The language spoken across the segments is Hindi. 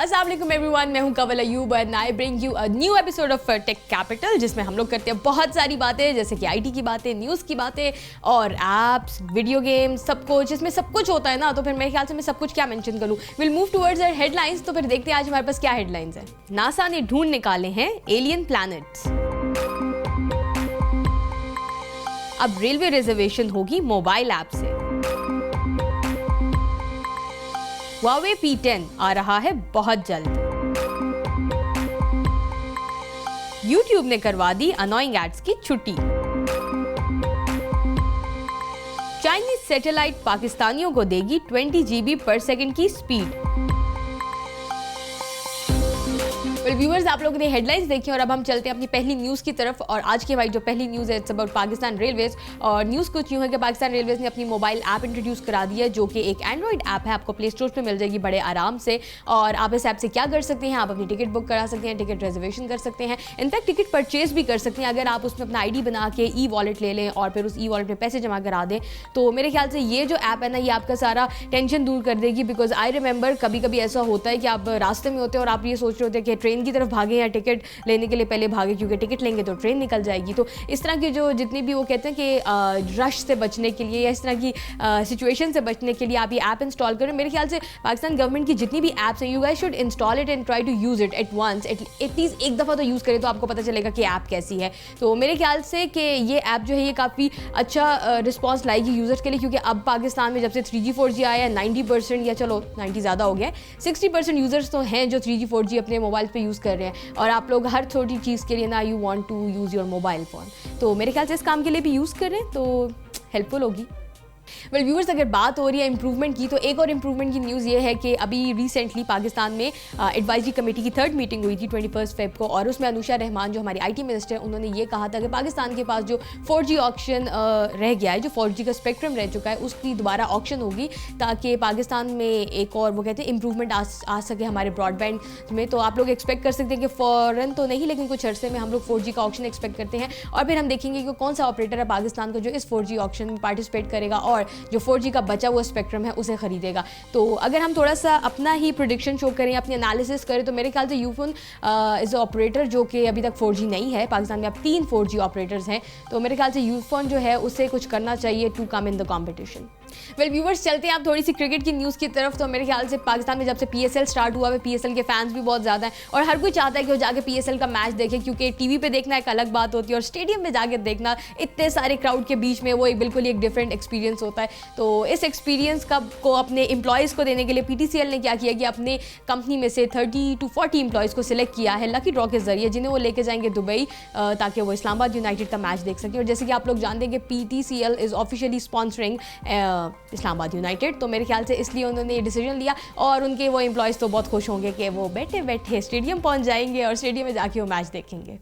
अस्सलाम वालेकुम एवरीवन, मैं हूं Kawal Ayub and I bring you a new episode of tech capital, जिसमें हम लोग करते हैं बहुत सारी बातें, जैसे कि आईटी की बातें, न्यूज़ की बातें और एप्स, वीडियो गेम्स, सब कुछ। इसमें सब कुछ होता है ना, तो फिर मेरे ख्याल से मैं सब कुछ क्या मेंशन करूं। Will move towards our headlines. तो फिर देखते हैं आज हमारे पास क्या हेडलाइंस है। नासा ने ढूंढ निकाले हैं एलियन प्लैनेट्स। अब रेलवे रिजर्वेशन होगी मोबाइल ऐप से। Huawei P10 आ रहा है बहुत जल्द। YouTube ने करवा दी अनोइंग एड्स की छुट्टी। चाइनीज सैटेलाइट पाकिस्तानियों को देगी 20 GB पर सेकंड की स्पीड। व्यूअर्स, आप लोगों ने हेडलाइंस देखी और अब हम चलते हैं अपनी पहली न्यूज़ की तरफ। और आज की हमारी जो पहली न्यूज़ है इट्स अबाउट पाकिस्तान रेलवेज। और न्यूज़ कुछ यूँ है कि पाकिस्तान रेलवेज ने अपनी मोबाइल ऐप इंट्रोड्यूस करा दी है, जो कि एक एंड्रॉइड ऐप है। आपको प्ले स्टोर पे मिल जाएगी बड़े आराम से। और आप इस ऐप से क्या कर सकते हैं, आप अपनी टिकट बुक करा सकते हैं, टिकट रिजर्वेशन कर सकते हैं, इनफैक्ट टिकट परचेज भी कर सकते हैं अगर आप उसमें अपना आईडी बना के ई वॉलेट ले लें और फिर उस ई वॉलेट में पैसे जमा करा दें। तो मेरे ख्याल से ये जो ऐप है ना, ये आपका सारा टेंशन दूर कर देगी। बिकॉज आई रिमेंबर कभी कभी ऐसा होता है कि आप रास्ते में होते हैं और आप ये सोच रहे होते हैं कि ट्रेन की तरफ भागे या टिकट लेने के लिए पहले भागे, क्योंकि टिकट लेंगे तो ट्रेन निकल जाएगी। तो इस तरह की जो जितनी भी वो कहते हैं कि रश से बचने के लिए या इस तरह की सिचुएशन से बचने के लिए आप ये ऐप इंस्टॉल करें। मेरे ख्याल से पाकिस्तान गवर्नमेंट की जितनी भी ऐप्स हैं, you guys should install it and try to use it at once. At least एक दफ़ा तो यूज़ करें तो आपको पता चलेगा कि ऐप कैसी है। तो मेरे ख्याल से कि ये ऐप जो है ये काफ़ी अच्छा रिस्पॉन्स लाएगी यूज़र्स के लिए, क्योंकि अब पाकिस्तान में जब से 3G 4G आया है 90% या चलो 90 ज़्यादा हो गया है, 60% यूज़र्स तो हैं जो 3G 4G अपने मोबाइल पे यूज़ कर रहे हैं। और आप लोग हर छोटी चीज़ के लिए ना you want to use your mobile phone, तो मेरे ख्याल से इस काम के लिए भी यूज़ करें तो हेल्पफुल होगी। वेल व्यूअर्स, अगर बात हो रही है इंप्रूवमेंट की, तो एक और इंप्रूवमेंट की न्यूज़ ये है कि अभी रिसेंटली पाकिस्तान में एडवाइजरी कमेटी की 3rd मीटिंग हुई थी 21 फेब को। और उसमें अनुशा रहमान जो हमारी आईटी मिनिस्टर, उन्होंने ये कहा था कि पाकिस्तान के पास जो 4G ऑक्शन रह गया है, जो 4G का स्पेक्ट्रम रह चुका है, उसकी दोबारा ऑक्शन होगी ताकि पाकिस्तान में एक और वो कहते हैं इंप्रूवमेंट आ सके हमारे ब्रॉडबैंड में। तो आप लोग एक्सपेक्ट कर सकते हैं कि फ़ौरन तो नहीं, लेकिन कुछ अरसे में हम लोग 4G का ऑक्शन एक्सपेक्ट करते हैं। और फिर हम देखेंगे कि कौन सा ऑपरेटर है पाकिस्तान को जो इस 4G ऑक्शन में पार्टिसिपेट करेगा और जो 4G का बचा हुआ स्पेक्ट्रम है उसे खरीदेगा। तो अगर हम थोड़ा सा अपना ही प्रेडिक्शन शो करें, अपनी एनालिसिस करें, तो मेरे ख्याल से यूफोन इज ऑपरेटर जो कि अभी तक 4G नहीं है। पाकिस्तान में अब 3 4G ऑपरेटर्स हैं, तो मेरे ख्याल से यूफोन जो है उसे कुछ करना चाहिए to come in the competition. Well viewers, चलते हैं आप थोड़ी सी क्रिकेट की न्यूज़ की तरफ। तो मेरे ख्याल से पाकिस्तान में जब से PSL स्टार्ट हुआ है, PSL के फैंस भी बहुत ज़्यादा हैं और हर कोई चाहता है कि वो जाके PSL का मैच देखे, क्योंकि टीवी पे देखना एक अलग बात होती है और स्टेडियम में जाके देखना इतने सारे क्राउड के बीच में वो एक बिल्कुल एक डिफरेंट एक्सपीरियंस होता है। तो इस एक्सपीरियंस को अपने एम्प्लॉयज़ को देने के लिए PTCL ने क्या किया कि अपने कंपनी में से 30 to 40 एम्प्लॉयज़ को सिलेक्ट किया है लकी ड्रॉ के जरिए, जिन्हें वो लेके जाएंगे दुबई ताकि वो इस्लामाबाद यूनाइटेड का मैच देख सकें। और जैसे कि आप लोग जानते हैं कि PTCL is officially sponsoring Islamabad United, तो मेरे ख्याल से इसलिए उन्होंने ये डिसीजन लिया। और उनके वो एम्प्लॉयज़ तो बहुत खुश होंगे कि वो बैठे बैठे स्टेडियम पहुंच जाएंगे और स्टेडियम में जाके वो मैच देखेंगे।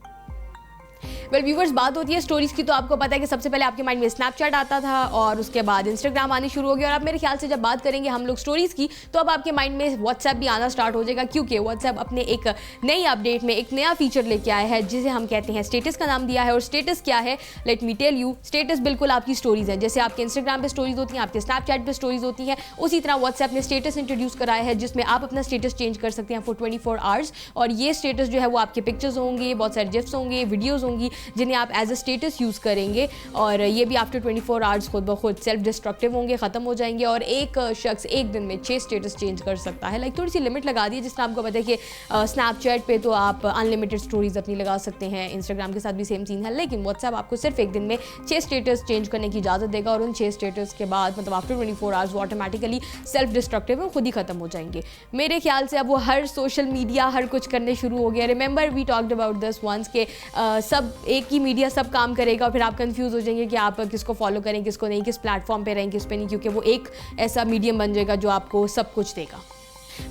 वेल व्यूवर्स, बात होती है स्टोरीज़ की, तो आपको पता है कि सबसे पहले आपके माइंड में स्नैपचैट आता था और उसके बाद इंस्टाग्राम आने शुरू हो गया। और अब मेरे ख्याल से जब बात करेंगे हम लोग स्टोरीज़ की, तो अब आपके माइंड में व्हाट्सएप भी आना स्टार्ट हो जाएगा, क्योंकि व्हाट्सएप अपने एक नई अपडेट में एक नया फीचर लेके आया है जिसे हम कहते हैं स्टेटस का नाम दिया है। और स्टेटस क्या है, let me tell you. Status बिल्कुल आपकी स्टोरीज़ है, जैसे आपके इंस्टाग्राम पर स्टोरीज़ होती हैं, आपके स्नैपचैट पर स्टोरीज़ होती हैं, उसी तरह व्हाट्सएप ने स्टेटस इंट्रोड्यूस कराया है जिसमें आप अपना स्टेटस चेंज कर सकते हैं फॉर 24 आवर्स। और ये स्टेटस जो है वो आपके पिक्चर्स होंगे, बहुत सारे जिफ्स होंगे, वीडियोज़ होंगी, जिन्हें आप एज स्टेटस यूज़ करेंगे। और ये भी आफ्टर 24 आवर्स खुद ब खुद सेल्फ डिस्ट्रक्टिव होंगे, ख़त्म हो जाएंगे। और एक शख्स एक दिन में 6 स्टेटस चेंज कर सकता है। लाइक थोड़ी सी लिमिट लगा दी है, जिस तरह आपको पता है कि स्नैपचैट पे तो आप अनलिमिटेड स्टोरीज अपनी लगा सकते हैं, इंस्टाग्राम के साथ भी सेम सीन है, लेकिन व्हाट्सएप आपको सिर्फ एक दिन में 6 स्टेटस चेंज करने की इजाज़त देगा। और उन 6 स्टेटस के बाद मतलब आफ्टर 24 आवर्स वो ऑटोमेटिकली सेल्फ डिस्ट्रक्टिव खुद ही ख़त्म हो जाएंगे। मेरे ख्याल से अब वो हर सोशल मीडिया हर कुछ करने शुरू हो गया। Remember we talked about this once के सब एक ही मीडिया सब काम करेगा और फिर आप कंफ्यूज हो जाएंगे कि आप किसको फॉलो करें, किसको नहीं, किस प्लेटफॉर्म पे रहें, किस पे नहीं, क्योंकि वो एक ऐसा मीडियम बन जाएगा जो आपको सब कुछ देगा।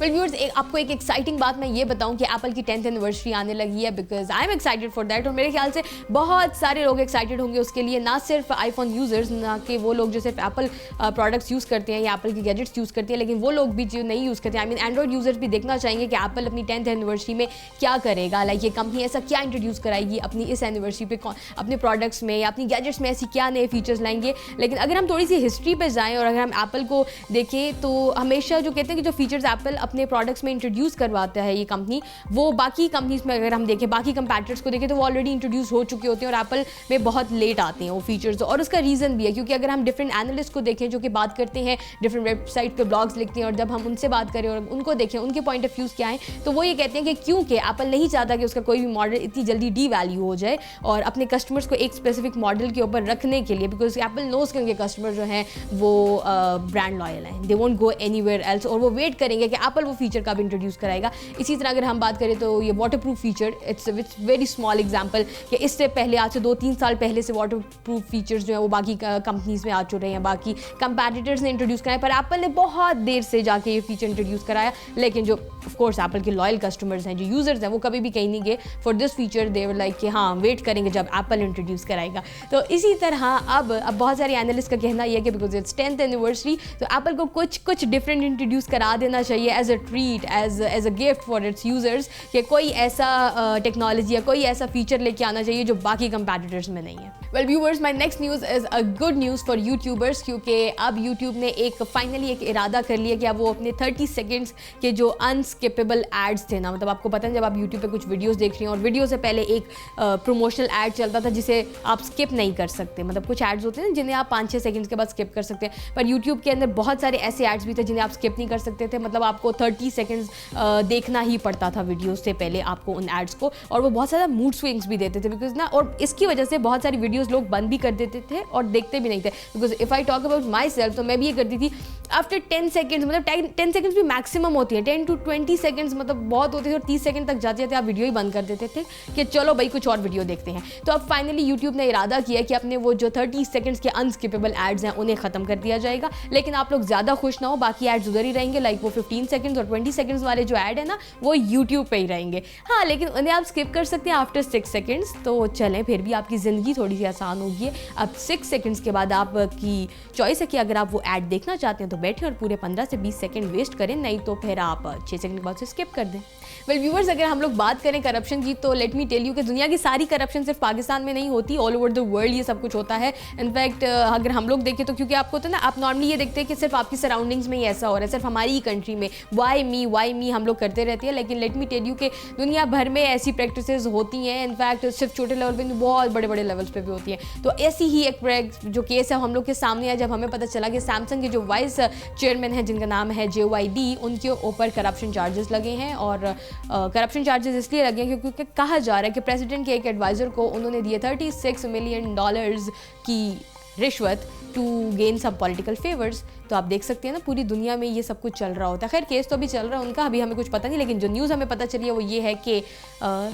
वेल व्यूअर्स, आपको एक एक्साइटिंग बात मैं ये बताऊं कि एप्पल की 10th एनिवर्सरी आने लगी है, because I am excited for that. और मेरे ख्याल से बहुत सारे लोग एक्साइटेड होंगे उसके लिए, ना सिर्फ आईफोन यूज़र्स, ना कि वो लोग जो सिर्फ एप्पल प्रोडक्ट्स यूज़ करते हैं या एप्पल की गैजेट्स यूज़ करते हैं, लेकिन वो लोग भी जो नहीं यूज़ करते हैं, आई मीन एंड्रॉइड यूज़र्स भी देखना चाहेंगे कि एप्पल अपनी 10th एनिवर्सरी में क्या करेगा। लाइक ये कंपनी ऐसा क्या इंट्रोड्यूस कराएगी अपनी इस एनिवर्सरी पे, अपने प्रोडक्ट्स में या अपनी गैजेट्स में ऐसी क्या नए फीचर्स लाएंगे। लेकिन अगर हम थोड़ी सी हिस्ट्री पर जाएँ और अगर हम एप्पल को देखें, तो हमेशा जो कहते हैं कि जो फीचर्स एप्पल अपने प्रोडक्ट्स में इंट्रोड्यूस करवाता है ये कंपनी, वो बाकी कंपनीज में अगर हम देखें, बाकी कंपैटिटर्स को देखें तो वो ऑलरेडी इंट्रोड्यूस हो चुके होते हैं और एप्पल में बहुत लेट आते हैं वो फीचर्स। और उसका रीज़न भी है क्योंकि अगर हम डिफरेंट एनालिस्ट को देखें जो कि बात करते हैं, डिफरेंट वेबसाइट पे ब्लॉग्स लिखते हैं, और जब हम उनसे बात करें और उनको देखें उनके पॉइंट ऑफ व्यूज़ क्या है, तो वो ये कहते हैं कि क्योंकि एप्पल नहीं चाहता कि उसका कोई भी मॉडल इतनी जल्दी डी वैल्यू हो जाए और अपने कस्टमर्स को एक स्पेसिफिक मॉडल के ऊपर रखने के लिए, बिकॉज एप्पल नोज के उनके कस्टमर जो हैं वो ब्रांड लॉयल हैं, they won't go anywhere else, और वो वेट करेंगे कि एप्पल वो फीचर कब इंट्रोड्यूस कराएगा। इसी तरह अगर हम बात करें तो ये water proof feature, it's very small example कि इससे पहले आज से 2-3 साल पहले से वाटर प्रूफ फीचर्स जो है वो बाकी कंपनीज में आ चुके हैं, बाकी कंपैटिटर्स ने इंट्रोड्यूस कराया, पर एप्पल ने बहुत देर से जाके ये फीचर इंट्रोड्यूस कराया। लेकिन जो ऑफ कोर्स एप्पल के लॉयल कस्टमर्स हैं, जो यूजर्स हैं, वो कभी भी कहीं नहीं गए for this feature, they were like कि हाँ वेट करेंगे जब एप्पल इंट्रोड्यूस कराएगा। तो इसी तरह अब बहुत सारे एनालिस्ट का कहना यह है कि बिकॉज इट्स 10th एनिवर्सरी तो एप्पल को कुछ डिफरेंट इंट्रोड्यूस करा देना चाहिए as a treat, as a gift for its users, कि कोई ऐसा टेक्नोलॉजी या कोई ऐसा फीचर लेके आना चाहिए जो बाकी कंपैटिटर्स में नहीं है। Well viewers, my next news is a good news for YouTubers, क्योंकि अब यूट्यूब ने फाइनली एक इरादा कर लिया कि अब वो अपने 30 सेकेंड्स के जो अनस्किपेबल एड्स थे ना, मतलब आपको पता है जब आप यूट्यूब पे कुछ वीडियोस देख रही हैं और वीडियो से पहले एक प्रमोशनल एड चलता था जिसे आप स्किप नहीं कर सकते, मतलब कुछ एड्स होते हैं जिन्हें आप 5-6 सेकंड्स के बाद स्किप कर सकते हैं, पर यूट्यूब के अंदर बहुत सारे ऐसे एड्स भी थे जिन्हें आप स्किप नहीं कर सकते थे, मतलब आपको 30 सेकेंड्स देखना ही पड़ता था वीडियो से पहले आपको उन एड्स को, और वो बहुत ज़्यादा मूड स्विंग्स भी देते थे बिकॉज ना, और इसकी वजह से बहुत सारी वीडियोज़ लोग बंद भी कर देते थे और देखते भी नहीं थे। Because if I talk about my self, तो मैं भी ये करती थी आफ्टर 10 सेकेंड्स, मतलब 10 सेकेंड्स भी मैक्सिमम होती है, 10 to 20 सेकेंड्स मतलब बहुत होते थे, और 30 सेकेंड तक जाते थे आप वीडियो ही बंद कर देते थे कि चलो भाई कुछ और वीडियो देखते हैं। तो अब फाइनली यूट्यूब ने इरादा किया कि अपने वो जो 30 सेकेंड्स के अनस्किपेबल एड्स हैं उन्हें ख़त्म कर दिया जाएगा, लेकिन आप लोग ज़्यादा खुश ना हो, बाकी एड्स उधर ही रहेंगे, लाइक वो 15 सेकेंड्स और 20 सेकेंड्स वाले जो ऐड है ना वो यूट्यूब पे ही रहेंगे। हाँ, लेकिन उन्हें आप स्किप कर सकते हैं आफ्टर 6 सेकेंड्स, तो चलें फिर भी आपकी ज़िंदगी थोड़ी सी आसान होगी। अब 6 सेकेंड्स के बाद आपकी चॉइस है कि अगर आप वो ऐड देखना चाहते हैं तो बैठे और पूरे 15 से 20 सेकेंड वेस्ट करें, नहीं तो फिर आप 6 सेकेंड के बाद से स्किप कर दें। वेल व्यूअर्स, अगर हम लोग बात करें करप्शन की, तो लेट मी टेल यू कि दुनिया की सारी करप्शन सिर्फ पाकिस्तान में नहीं होती, ऑल ओवर द वर्ल्ड ये सब कुछ होता है। इनफैक्ट अगर हम लोग देखें तो, क्योंकि आपको होता है ना, आप नॉर्मली ये देखते हैं कि सिर्फ आपकी सराउंडिंग्स में ही ऐसा हो रहा है, सिर्फ हमारी ही कंट्री में वाई मी हम लोग करते रहते हैं, लेकिन लेट मी टेल यू कि दुनिया भर में ऐसी प्रैक्टिसेस होती हैं, इनफैक्ट सिर्फ छोटे लेवल पर, बहुत बड़े बड़े लेवल्स पर भी होती हैं। तो ऐसी ही एक जो केस है हम लोग के सामने आया जब हमें पता चला कि सैमसंग के जो वाइस चेयरमैन हैं जिनका नाम है JYD, उनके ऊपर करप्शन चार्जेस लगे हैं, और करप्शन चार्जेस इसलिए लगे हैं क्योंकि कहा जा रहा है कि प्रेसिडेंट के एक एडवाइज़र को उन्होंने दिए $36 मिलियन की रिश्वत to gain some political favours. तो आप देख सकते हैं ना, पूरी दुनिया में ये सब कुछ चल रहा होता है। खैर केस तो अभी चल रहा है उनका, अभी हमें कुछ पता नहीं, लेकिन जो न्यूज़ हमें पता चली है वो ये है कि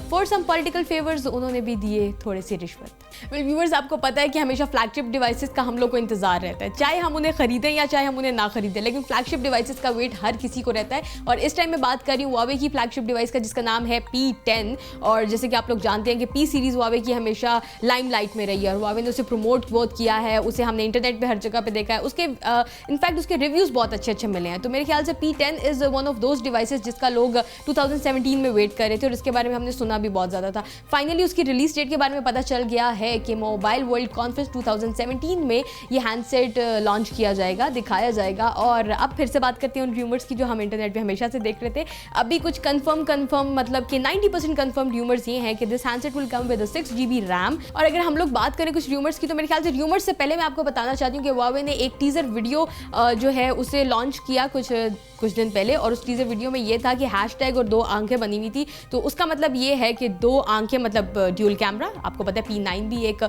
फॉर सम पॉलिटिकल फेवर्स उन्होंने भी दिए थोड़े से रिश्वत। वेल व्यूअर्स, आपको पता है कि हमेशा फ्लैगशिप डिवाइसेस का हम लोग को इंतजार रहता है, चाहे हम उन्हें खरीदें या चाहे हम उन्हें ना खरीदें, लेकिन फ्लैगशिप डिवाइसेस का वेट हर किसी को रहता है। और इस टाइम मैं बात कर रही हूँ Huawei की फ्लैगशिप डिवाइस का, जिसका नाम है P10। और जैसे कि आप लोग जानते हैं कि P सीरीज़ Huawei की हमेशा लाइमलाइट में रही है, और Huawei ने उसे प्रमोट बहुत किया है, उसे हमने इंटरनेट पर हर जगह पर देखा है, उसके इनफैक्ट उसके रिव्यूज़ बहुत अच्छे मिले हैं। तो मेरे ख्याल से P10 is one of those devices जिसका लोग 2017 में वेट कर रहे थे, और इसके बारे में हमने सुना भी बहुत ज़्यादा था। फाइनली उसकी रिलीज डेट के बारे में पता चल गया है कि मोबाइल वर्ल्ड कॉन्फ्रेंस 2017 में ये हैंडसेट लॉन्च किया जाएगा, दिखाया जाएगा। और अब फिर से बात करते हैं उन र्यूमर्स की जो हम इंटरनेट पे हमेशा से देख रहे थे। अभी कुछ कंफर्म मतलब कि 90% कंफर्म र्यूमर्स ये हैं कि this handset will come with 6 GB RAM. और अगर हम लोग बात करें कुछ र्यूमर्स की, तो मेरे ख्याल से र्यूमर्स से पहले मैं आपको बताना चाहती हूँ कि Huawei ने एक टीजर वीडियो जो है उसे लॉन्च किया कुछ दिन पहले, और उस टीजर वीडियो में ये था कि हैशटैग और 2 आंखें बनी हुई थी। तो उसका मतलब ये है कि 2 आंखें मतलब ड्यूल कैमरा। आपको पता है P9 भी एक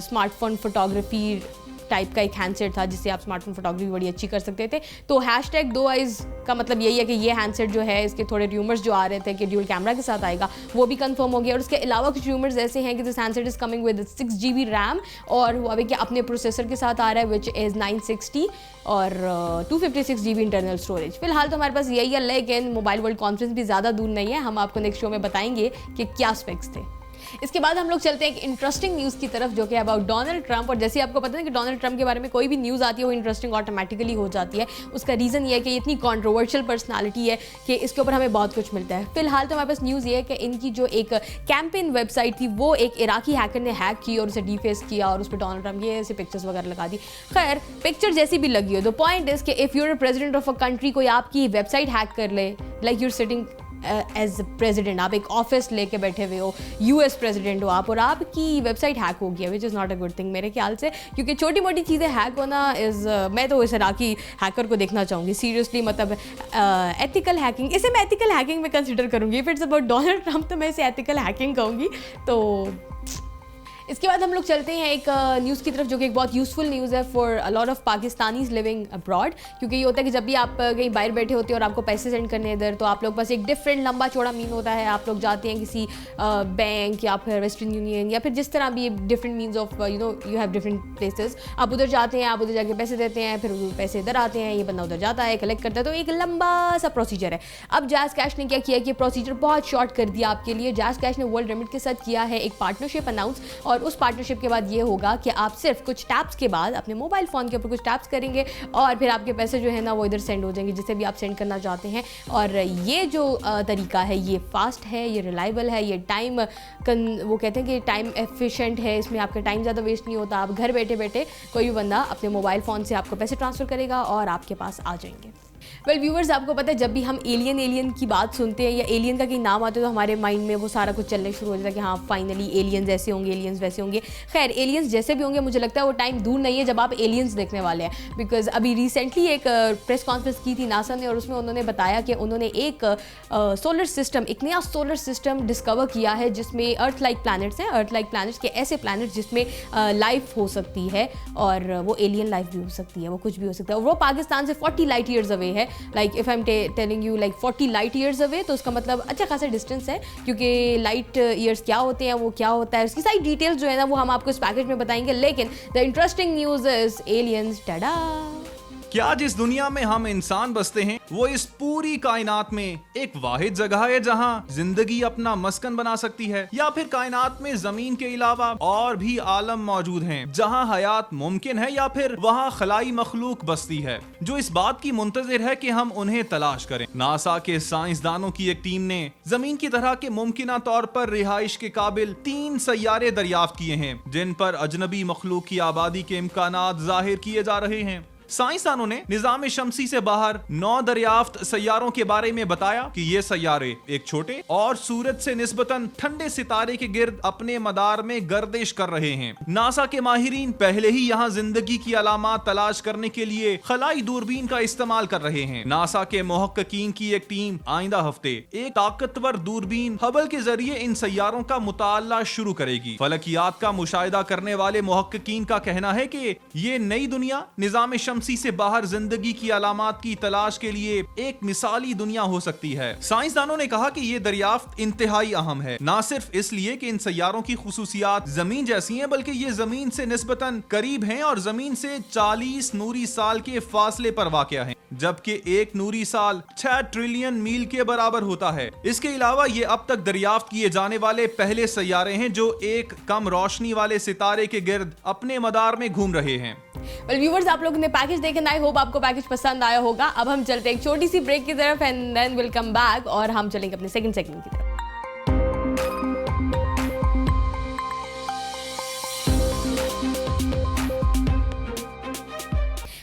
स्मार्टफोन फोटोग्राफी टाइप का एक हैंडसेट था जिससे आप स्मार्टफोन फोटोग्राफी बड़ी अच्छी कर सकते थे। तो हैशटैग 2 आइज़ का मतलब यही है कि ये हैंडसेट जो है, इसके थोड़े र्यूमर्स जो आ रहे थे कि ड्यूल कैमरा के साथ आएगा, वो भी कंफर्म हो गया। और उसके अलावा कुछ र्यूमर्स ऐसे हैं कि this handset is coming with 6 GB RAM, और Huawei के अपने प्रोसेसर के साथ आ रहा है विच इज़ 960, और 256 GB इंटरनल स्टोरेज। फिलहाल तो हमारे पास यही है, लेकिन मोबाइल वर्ल्ड कॉन्फ्रेंस भी ज़्यादा दूर नहीं है, हम आपको नेक्स्ट शो में बताएंगे कि क्या स्पेक्स थे। इसके बाद हम लोग चलते हैं एक इंटरेस्टिंग न्यूज़ की तरफ जो कि अबाउट डोनाल्ड ट्रंप। और जैसे आपको पता है कि डोनाल्ड ट्रंप के बारे में कोई भी न्यूज़ आती है वो इंटरेस्टिंग ऑटोमेटिकली हो जाती है। उसका रीज़न ये है कि ये इतनी कॉन्ट्रोवर्शियल पर्सनालिटी है कि इसके ऊपर हमें बहुत कुछ मिलता है। फिलहाल तो हमारे पास न्यूज़ ये है कि इनकी जो एक कैंपेन वेबसाइट थी वो एक इराकी हैकर ने हैक की और उसे डीफेस किया और उस पर डोनाल्ड ट्रंप ये ऐसे पिक्चर्स वगैरह लगा दी। खैर, पिक्चर जैसी भी लगी हो, द पॉइंट इज कि if your president of a country कोई आपकी वेबसाइट हैक कर ले, like your sitting as president, आप एक ऑफिस लेके बैठे हुए हो, यूएस प्रेसिडेंट हो आप, और आपकी वेबसाइट हैक हो गया, which is not a good thing मेरे ख्याल से, क्योंकि छोटी मोटी चीज़ें हैक होना इज़ मैं तो इस इराकी हैकर को देखना चाहूँगी सीरियसली। मतलब एथिकल हैकिंग, इसे मैं एथिकल हैकिंग में कंसिडर करूँगी। If it's about Donald Trump तो मैं इसे एथिकल हैकिंग कहूँगी। तो इसके बाद हम लोग चलते हैं एक न्यूज़ की तरफ जो कि एक बहुत यूज़फुल न्यूज़ है for a lot of Pakistanis living abroad. क्योंकि ये होता है कि जब भी आप कहीं बाहर बैठे होते हैं और आपको पैसे सेंड करने इधर, तो आप लोग पास एक डिफरेंट लंबा चौड़ा मीन होता है। आप लोग जाते हैं किसी बैंक या फिर वेस्टर्न यूनियन या फिर जिस तरह भी different means of you have different places, आप उधर जाते हैं, आप उधर जाके पैसे देते हैं, फिर पैसे इधर आते हैं, ये बंदा उधर जाता है, कलेक्ट करता है। तो एक लंबा सा प्रोसीजर है। अब जैज़ कैश ने क्या किया कि प्रोसीजर बहुत शॉर्ट कर दिया आपके लिए। जैज़ कैश ने वर्ल्ड रेमिट के साथ किया है एक पार्टनरशिप अनाउंस, और उस पार्टनरशिप के बाद ये होगा कि आप सिर्फ कुछ टैप्स के बाद अपने मोबाइल फ़ोन के ऊपर कुछ टैप्स करेंगे और फिर आपके पैसे जो है ना वो इधर सेंड हो जाएंगे जिसे भी आप सेंड करना चाहते हैं। और ये जो तरीका है ये फास्ट है, ये रिलायबल है, ये वो कहते हैं कि टाइम एफिशिएंट है, इसमें आपका टाइम ज़्यादा वेस्ट नहीं होता। आप घर बैठे बैठे कोई भी बंदा अपने मोबाइल फ़ोन से आपको पैसे ट्रांसफ़र करेगा और आपके पास आ जाएंगे। वेल व्यूअर्स, आपको पता है जब भी हम एलियन की बात सुनते हैं या एलियन का कहीं नाम आता है तो हमारे माइंड में वो सारा कुछ चलने शुरू हो जाता है कि हाँ फाइनली एलियंस ऐसे होंगे, एलियंस वैसे होंगे। खैर, एलियंस जैसे भी होंगे मुझे लगता है वो टाइम दूर नहीं है जब आप एलियंस देखने वाले हैं। बिकॉज अभी रिसेंटली एक प्रेस कॉन्फ्रेंस की थी नासा ने और उसमें उन्होंने बताया कि उन्होंने एक सोलर सिस्टम, एक नया सोलर सिस्टम डिस्कवर किया है जिसमें अर्थ लाइक प्लैनेट्स हैं। अर्थ लाइक प्लैनेट्स के ऐसे प्लैनेट्स जिसमें लाइफ हो सकती है और वो एलियन लाइफ भी हो सकती है, वो कुछ भी हो सकता है। और वो पाकिस्तान से 40 लाइट ईयर्स अवे है। Like if I am telling you like 40 light years away, तो उसका मतलब अच्छा खासा डिस्टेंस है। क्योंकि लाइट ईयर्स क्या होते हैं, वो क्या होता है, उसकी सारी डिटेल्स जो है ना वो हम आपको इस पैकेज में बताएंगे। लेकिन the interesting news is aliens. Tada! क्या जिस दुनिया में हम इंसान बसते हैं वो इस पूरी कायनात में एक वाहिद जगह है जहां जिंदगी अपना मस्कन बना सकती है, या फिर कायनात में जमीन के अलावा और भी आलम मौजूद हैं जहां हयात मुमकिन है, या फिर वहां खलाई मखलूक बसती है जो इस बात की मुंतजिर है कि हम उन्हें तलाश करें। नासा के साइंसदानों की एक टीम ने जमीन की तरह के मुमकिना तौर पर रिहाइश के काबिल 3 सैयारे दरियाफ्त किए हैं जिन पर अजनबी मखलूक की आबादी के इम्कानात जाहिर किए जा रहे हैं। साइंसदानों ने निजाम शमसी से बाहर 9 दरियाफ्त सैयारों के बारे में बताया कि ये सैयारे एक छोटे और सूरज से निस्बतन ठंडे सितारे के गिर्द अपने मदार में गर्दिश कर रहे हैं। नासा के माहिरीन पहले ही यहाँ जिंदगी की अलामात तलाश करने के लिए खलाई दूरबीन का इस्तेमाल कर रहे हैं। नासा के मुहक्किकीन की एक टीम आइंदा हफ्ते एक ताकतवर दूरबीन हबल के जरिए इन सैयारों का मुताला शुरू करेगी। फलकियात का मुशाहिदा करने वाले मुहक्किकीन का कहना है कि ये नई दुनिया निजाम शमसी से बाहर जिंदगी की अलामात की तलाश के लिए एक मिसाली दुनिया हो सकती है। साइंसदानों ने कहा कि ये दरियाफ्त इंतहाई अहम है, ना सिर्फ इसलिए कि इन सैयारों की खुसूसियात जमीन जैसी हैं, बल्कि ये जमीन से निस्बतन करीब हैं और जमीन से 40 नूरी साल के फासले पर वाक़या हैं, जबकि 1 नूरी साल 6 ट्रिलियन मील के बराबर होता है। इसके अलावा ये अब तक दरियाफ्त किए जाने वाले पहले सैयारे हैं जो एक कम रोशनी वाले सितारे के गिर्द अपने मदार में घूम रहे हैं। वेल व्यूअर्स, आप लोगों ने पैकेज देखा, आई होप आपको पैकेज पसंद आया होगा। अब हम चलते हैं एक छोटी सी ब्रेक की तरफ and then will come back और हम चलेंगे अपने सेकंड सेगमेंट की तरफ।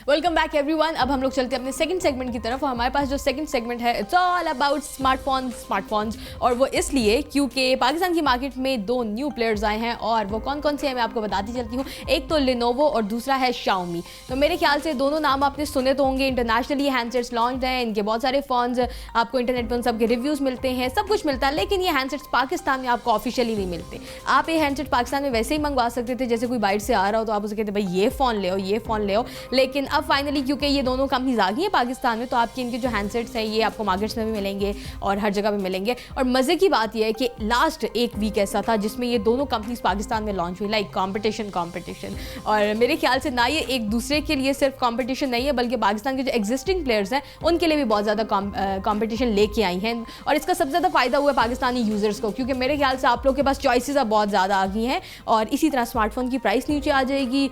Welcome back everyone. अब हम लोग चलते हैं अपने सेकंड सेगमेंट की तरफ और हमारे पास जो सेकंड सेगमेंट है इट्स ऑल अबाउट स्मार्टफोन्स। और वो इसलिए क्योंकि पाकिस्तान की मार्केट में 2 न्यू प्लेयर्स आए हैं और वो कौन कौन से हैं मैं आपको बताती चलती हूँ। एक तो लेनोवो और दूसरा है शाओमी। तो मेरे ख्याल से दोनों नाम आपने सुने तो होंगे। इंटरनेशनली हैंडसेट्स लॉन्च हैं, इनके बहुत सारे फ़ोन्स आपको इंटरनेट पर उन सबके रिव्यूज़ मिलते हैं, सब कुछ मिलता है, लेकिन ये हैंडसेट्स पाकिस्तान में आपको ऑफिशियली नहीं मिलते। आप ये हैंडसेट पाकिस्तान में वैसे ही मंगवा सकते थे, जैसे कोई बाइट से आ रहा हो तो आप उसे कहते भाई ये फ़ोन ले आओ, ये फ़ोन ले आओ। लेकिन अब फाइनली क्योंकि ये दोनों कंपनीज आ गई हैं पाकिस्तान में, तो आपके इनके जो हैंडसेट्स हैं ये आपको मार्केट्स में भी मिलेंगे और हर जगह पे मिलेंगे। और मज़े की बात यह है कि लास्ट एक वीक ऐसा था जिसमें ये दोनों कंपनीज पाकिस्तान में लॉन्च हुई, लाइक कॉम्पिटिशन। और मेरे ख्याल से ना ये एक दूसरे के लिए सिर्फ कॉम्पिटिशन नहीं है, बल्कि पाकिस्तान के जो एग्जिस्टिंग प्लेयर्स हैं उनके लिए भी बहुत ज़्यादा कॉम्पिटिशन लेके आई हैं। और इसका सबसे ज़्यादा फायदा हुआ है पाकिस्तानी यूज़र्स को, क्योंकि मेरे ख्याल से आप लोग के पास चॉइसेस अब बहुत ज़्यादा आ गई हैं और इसी तरह स्मार्टफोन की प्राइस नीचे आ जाएगी,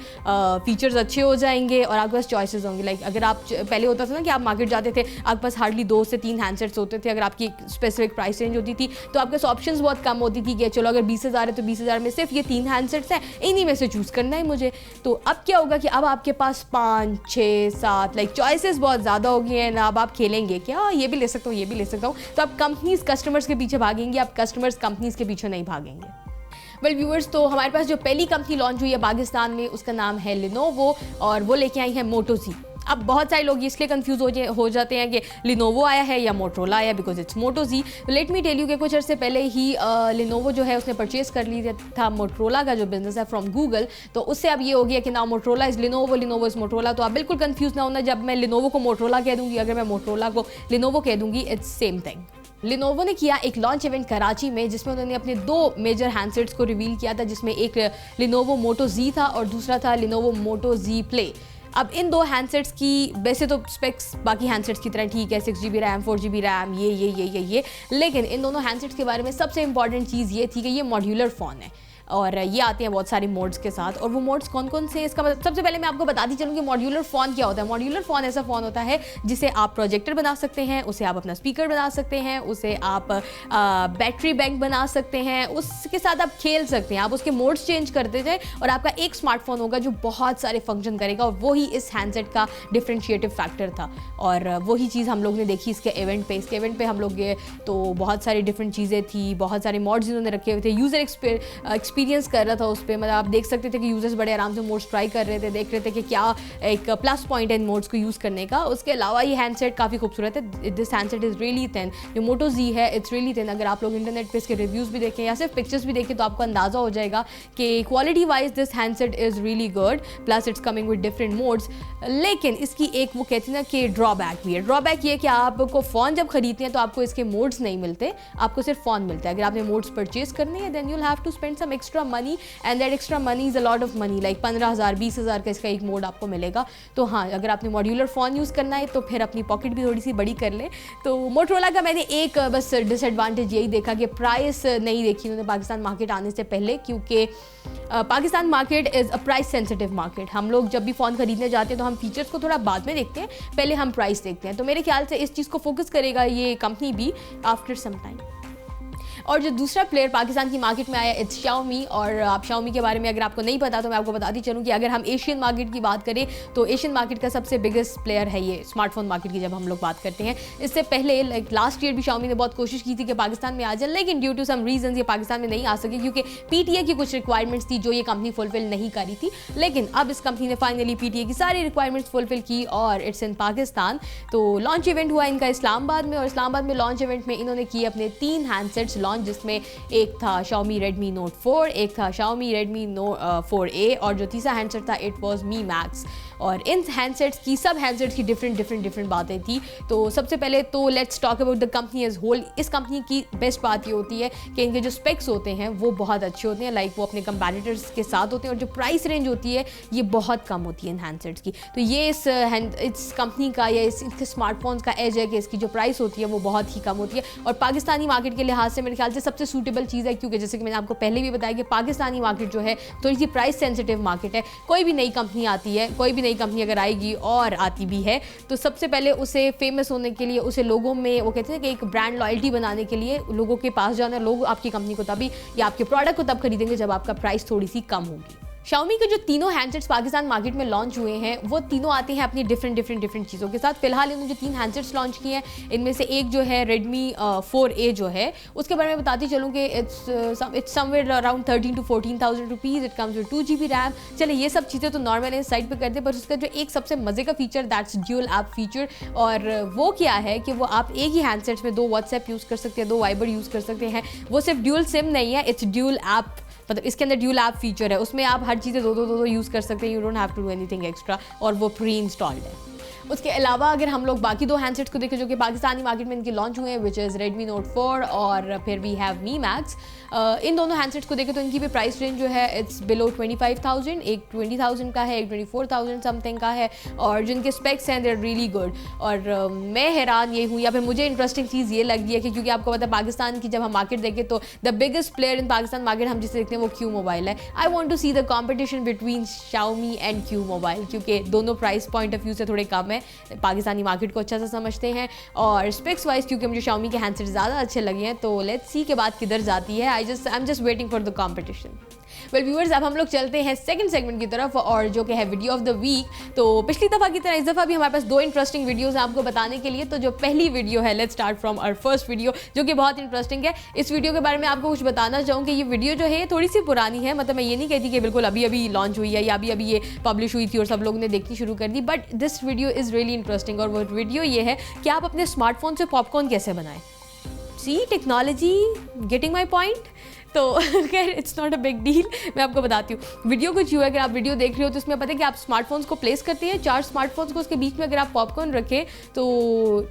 फीचर्स अच्छे हो जाएंगे और आपके पास चॉइसेस होंगे। लाइक अगर आप पहले होता था ना कि आप मार्केट जाते थे, आपके पास हार्डली 2 से 3 हैंडसेट्स होते थे, अगर आपकी स्पेसिफिक प्राइस रेंज होती थी तो आपके पास ऑप्शंस बहुत कम होती थी कि चलो अगर 20,000 है तो 20,000 में सिर्फ ये 3 हैंडसेट्स हैं, इन्हीं में से चूज़ करना है मुझे। तो अब क्या होगा कि अब आपके पास 5, 6, 7 लाइक चॉइसेस बहुत ज़्यादा हो गई हैं ना। अब आप खेलेंगे क्या, ये भी ले सकता हूँ, ये भी ले सकता हूँ, तो अब कंपनीज कस्टमर्स के पीछे भागेंगे, आप कस्टमर्स कंपनीज के पीछे नहीं भागेंगे। वेल व्यूअर्स, तो हमारे पास जो पहली कंपनी लॉन्च हुई है पाकिस्तान में उसका नाम है लिनोवो और वो लेके आई है मोटो Z। अब बहुत सारे लोग इसलिए कंफ्यूज हो जाते हैं कि लिनोवो आया है या मोटरोला आया, because it's Moto Z। Let me tell you कि कुछ अर्से पहले ही लिनोवो जो है उसने परचेज कर लिया था मोटरोला का जो बिजनेस है फ्रॉम गूगल, तो उससे अब ये हो गया कि now Motorola is Lenovo, Lenovo is Motorola. तो आप बिल्कुल कंफ्यूज ना होना, जब मैं लिनोवो को मोटरोला कह दूँगी, अगर मैं मोटरोला को लिनोवो कह दूँगी, इट्स सेम थिंग। लिनोवो ने किया एक लॉन्च इवेंट कराची में जिसमें उन्होंने अपने 2 मेजर हैंडसेट्स को रिवील किया था, जिसमें एक लिनोवो मोटो Z था और दूसरा था लिनोवो मोटो Z प्ले। अब इन 2 हैंडसेट्स की वैसे तो स्पेक्स बाकी हैंडसेट्स की तरह ठीक है, 6GB रैम, 4GB रैम, ये, लेकिन इन दोनों हैंडसेट्स के बारे में सबसे इंपॉर्टेंट चीज़ ये थी कि ये मॉड्यूलर फ़ोन है और ये आते हैं बहुत सारे मोड्स के साथ। और वो मोड्स कौन कौन से, इसका मतलब सबसे पहले मैं आपको बताती चलूँ कि मॉड्यूलर फ़ोन क्या होता है। मॉड्यूलर फ़ोन ऐसा फ़ोन होता है जिसे आप प्रोजेक्टर बना सकते हैं, उसे आप अपना स्पीकर बना सकते हैं, उसे आप बैटरी बैंक बना सकते हैं, उसके साथ आप खेल सकते हैं, आप उसके मोड्स चेंज करते जाए और आपका एक स्मार्टफोन होगा जो बहुत सारे फंक्शन करेगा। और वही इस हैंडसेट का डिफ्रेंशिएटिव फैक्टर था और वही चीज़ हम लोग ने देखी इसके इवेंट पे हम लोग गए तो बहुत सारी डिफरेंट चीज़ें थी, बहुत सारे मोड्स इन्होंने रखे हुए थे, यूज़र एक्सपीरियंस कर रहा था उस पर। मतलब आप देख सकते थे कि यूजर्स बड़े आराम से मोड्स ट्राई कर रहे थे, देख रहे थे कि क्या एक प्लस पॉइंट है इन मोड्स को यूज़ करने का। उसके अलावा ये हैंडसेट काफ़ी खूबसूरत है, this handset is really thin, जो मोटो Z है इट्स रियली थिन। अगर आप लोग इंटरनेट पे इसके रिव्यूज़ भी देखें या सिर्फ पिक्चर्स भी देखें तो आपको अंदाज़ा हो जाएगा कि quality wise this handset is really good, plus it's coming with different modes. लेकिन इसकी एक वो कहती है ना कि ड्रॉबैक भी है। ड्रॉबैक ये कि आपको फ़ोन जब खरीदते हैं तो आपको इसके मोड्स नहीं मिलते, आपको सिर्फ फ़ोन मिलता है। अगर आपने मोड्स परचेज करने हैं then you will have to spend some extra money and that extra money is a lot of money, like 15,000 20,000 का इसका एक मोड आपको मिलेगा। तो हाँ, अगर आपने मॉड्यूलर फ़ोन यूज़ करना है तो फिर अपनी पॉकेट भी थोड़ी सी बड़ी कर ले। तो मोटरोला का मैंने एक बस डिसएडवांटेज यही देखा कि प्राइस नहीं देखी उन्होंने पाकिस्तान मार्केट आने से पहले, क्योंकि Pakistan market is a price sensitive market. हम लोग जब भी फ़ोन खरीदने जाते हैं तो हम फीचर्स को थोड़ा बाद में देखते हैं, पहले हम प्राइस देखते हैं। तो मेरे ख्याल से इस चीज़ को फोकस करेगा ये कंपनी भी आफ्टर सम टाइम। और जो दूसरा प्लेयर पाकिस्तान की मार्केट में आया इट्स Xiaomi। और आप Xiaomi के बारे में अगर आपको नहीं पता तो मैं आपको बताती चलूँ कि अगर हम एशियन मार्केट की बात करें तो एशियन मार्केट का सबसे बिगेस्ट प्लेयर है ये स्मार्टफोन मार्केट की जब हम लोग बात करते हैं। इससे पहले लाइक लास्ट ईयर भी Xiaomi ने बहुत कोशिश की थी कि पाकिस्तान में आ जाए, लेकिन ड्यू टू सम रीजन ये पाकिस्तान में नहीं आ सके क्योंकि PTA की कुछ रिक्वायरमेंट्स थी जो ये कंपनी फुलफिल नहीं करी थी। लेकिन अब इस कंपनी ने फाइनली PTA की सारी रिक्वायरमेंट्स फुलफिल की और इट्स इन पाकिस्तान। तो लॉन्च इवेंट हुआ इनका इस्लामाबाद में और इस्लामाबाद में लॉन्च इवेंट में इन्होंने किए अपने 3 हैंडसेट्स लॉन्च, जिसमें एक था Xiaomi Redmi Note 4, एक था Xiaomi Redmi Note 4A और जो तीसरा हैंडसेट था इट वाज Mi Max। और इन हैंडसेट्स की सब हैंडसेट्स की डिफरेंट बातें थी। तो सबसे पहले तो let's talk about the company as whole. इस कंपनी की बेस्ट बात ये होती है कि इनके जो स्पेक्स होते हैं वो बहुत अच्छे होते हैं, लाइक वो अपने कंपैटिटर्स के साथ होते हैं। और जो प्राइस रेंज होती है ये बहुत कम होती है इन हैंडसेट्स की। तो ये इस कंपनी का या इसके स्मार्टफोन्स का एज है कि इसकी जो प्राइस होती है वो बहुत ही कम होती है और पाकिस्तानी मार्केट के लिहाज से मेरे ख्याल से सबसे सूटेबल चीज़ है, क्योंकि जैसे कि मैंने आपको पहले भी बताया कि पाकिस्तानी मार्केट जो है थोड़ी सी प्राइस सेंसिटिव मार्केट है। कोई भी नई कंपनी आती है, कोई भी नई कंपनी अगर आएगी और आती भी है तो सबसे पहले उसे फेमस होने के लिए, उसे लोगों में वो कहते हैं कि एक ब्रांड लॉयल्टी बनाने के लिए लोगों के पास जाना, लोग आपकी कंपनी को तभी या आपके प्रोडक्ट को तब खरीदेंगे जब आपका प्राइस थोड़ी सी कम होगी। Xiaomi के जो तीनों हैंडसेट्स पाकिस्तान मार्केट में लॉन्च हुए हैं वो तीनों आते हैं अपनी डिफरेंट चीज़ों के साथ। फिलहाल इन्होंने जो 3 हैंडसेट्स लॉन्च किए हैं इनमें से एक जो है Redmi 4A जो है उसके बारे में बताती चलूँ कि it's somewhere around 13,000 to 14,000 rupees. It comes with 2GB RAM. चलिए ये सब चीज़ें तो नॉर्मल है, साइड पर करते हैं, पर उसका जो एक सबसे मज़े का feature that's dual app feature. और वो क्या है कि वो आप एक ही हैंडसेट्स में 2 WhatsApp यूज़ कर सकते हैं, 2 Viber यूज़ कर सकते हैं। वो सिर्फ ड्यूल सिम नहीं है, इट्स ड्यूल ऐप मतलब इसके अंदर ड्यूल ऐप फीचर है, उसमें आप हर चीज़ें दो यूज़ कर सकते हैं, you don't have to do anything extra, और वो प्री इंस्टॉल्ड है। उसके अलावा अगर हम लोग बाकी 2 हैंडसेट्स को देखें जो कि पाकिस्तानी मार्केट में इनके लॉन्च हुए हैं, विच इज़ Redmi Note 4 और फिर वी हैव Mi Max, इन दोनों हैंडसेट्स को देखें तो इनकी भी प्राइस रेंज जो है इट्स बिलो 25,000, एक 20,000 का है, एक 24,000 समथिंग का है, और जिनके स्पेक्स हैं दे आर रियली गुड। और मैं हैरान ये हूँ, या फिर मुझे इंटरेस्टिंग चीज़ ये लगी है कि क्योंकि आपको पता है पाकिस्तान की जब हम मार्केट देखें तो the biggest player in Pakistan market हम जिसे देखते हैं वो Q मोबाइल है। I want to see the competition between Xiaomi and Q mobile, क्योंकि दोनों प्राइस पॉइंट ऑफ व्यू से थोड़े कम है, पाकिस्तानी मार्केट को अच्छा सा समझते हैं, और स्पेक्स वाइज क्योंकि मुझे Xiaomi के हैंडसेट ज़्यादा अच्छे लगे हैं। तो लेट्स सी के बाद किधर जाती है, I am just waiting for the competition. Well viewers, अब हम लोग चलते हैं सेकंड सेगमेंट की तरफ, और जो कि है वीडियो ऑफ द वीक। तो पिछली दफ़ा की तरह इस दफ़ा भी हमारे पास 2 इंटरेस्टिंग वीडियोस हैं आपको बताने के लिए। तो जो पहली वीडियो है, let's start from our first video, जो कि बहुत इंटरेस्टिंग है। इस वीडियो के बारे में आपको कुछ बताना चाहूँ कि ये वीडियो जो है थोड़ी सी पुरानी है, मतलब मैं ये नहीं कहती कि बिल्कुल अभी अभी लॉन्च हुई है या अभी अभी ये पब्लिश हुई थी और सब लोगों ने देखनी शुरू कर दी, but this video is really interesting. और वो वीडियो ये है कि आप अपने स्मार्टफोन से पॉपकॉर्न कैसे बनाएं। सी टेक्नोलॉजी, गेटिंग माई पॉइंट। तो खैर it's not a big deal, मैं आपको बताती हूँ। वीडियो कुछ यूँ है, अगर आप वीडियो देख रहे हो तो इसमें पता है कि आप स्मार्टफोन्स को प्लेस करते हैं, 4 स्मार्टफोन्स को उसके बीच में अगर आप पॉपकॉर्न रखें तो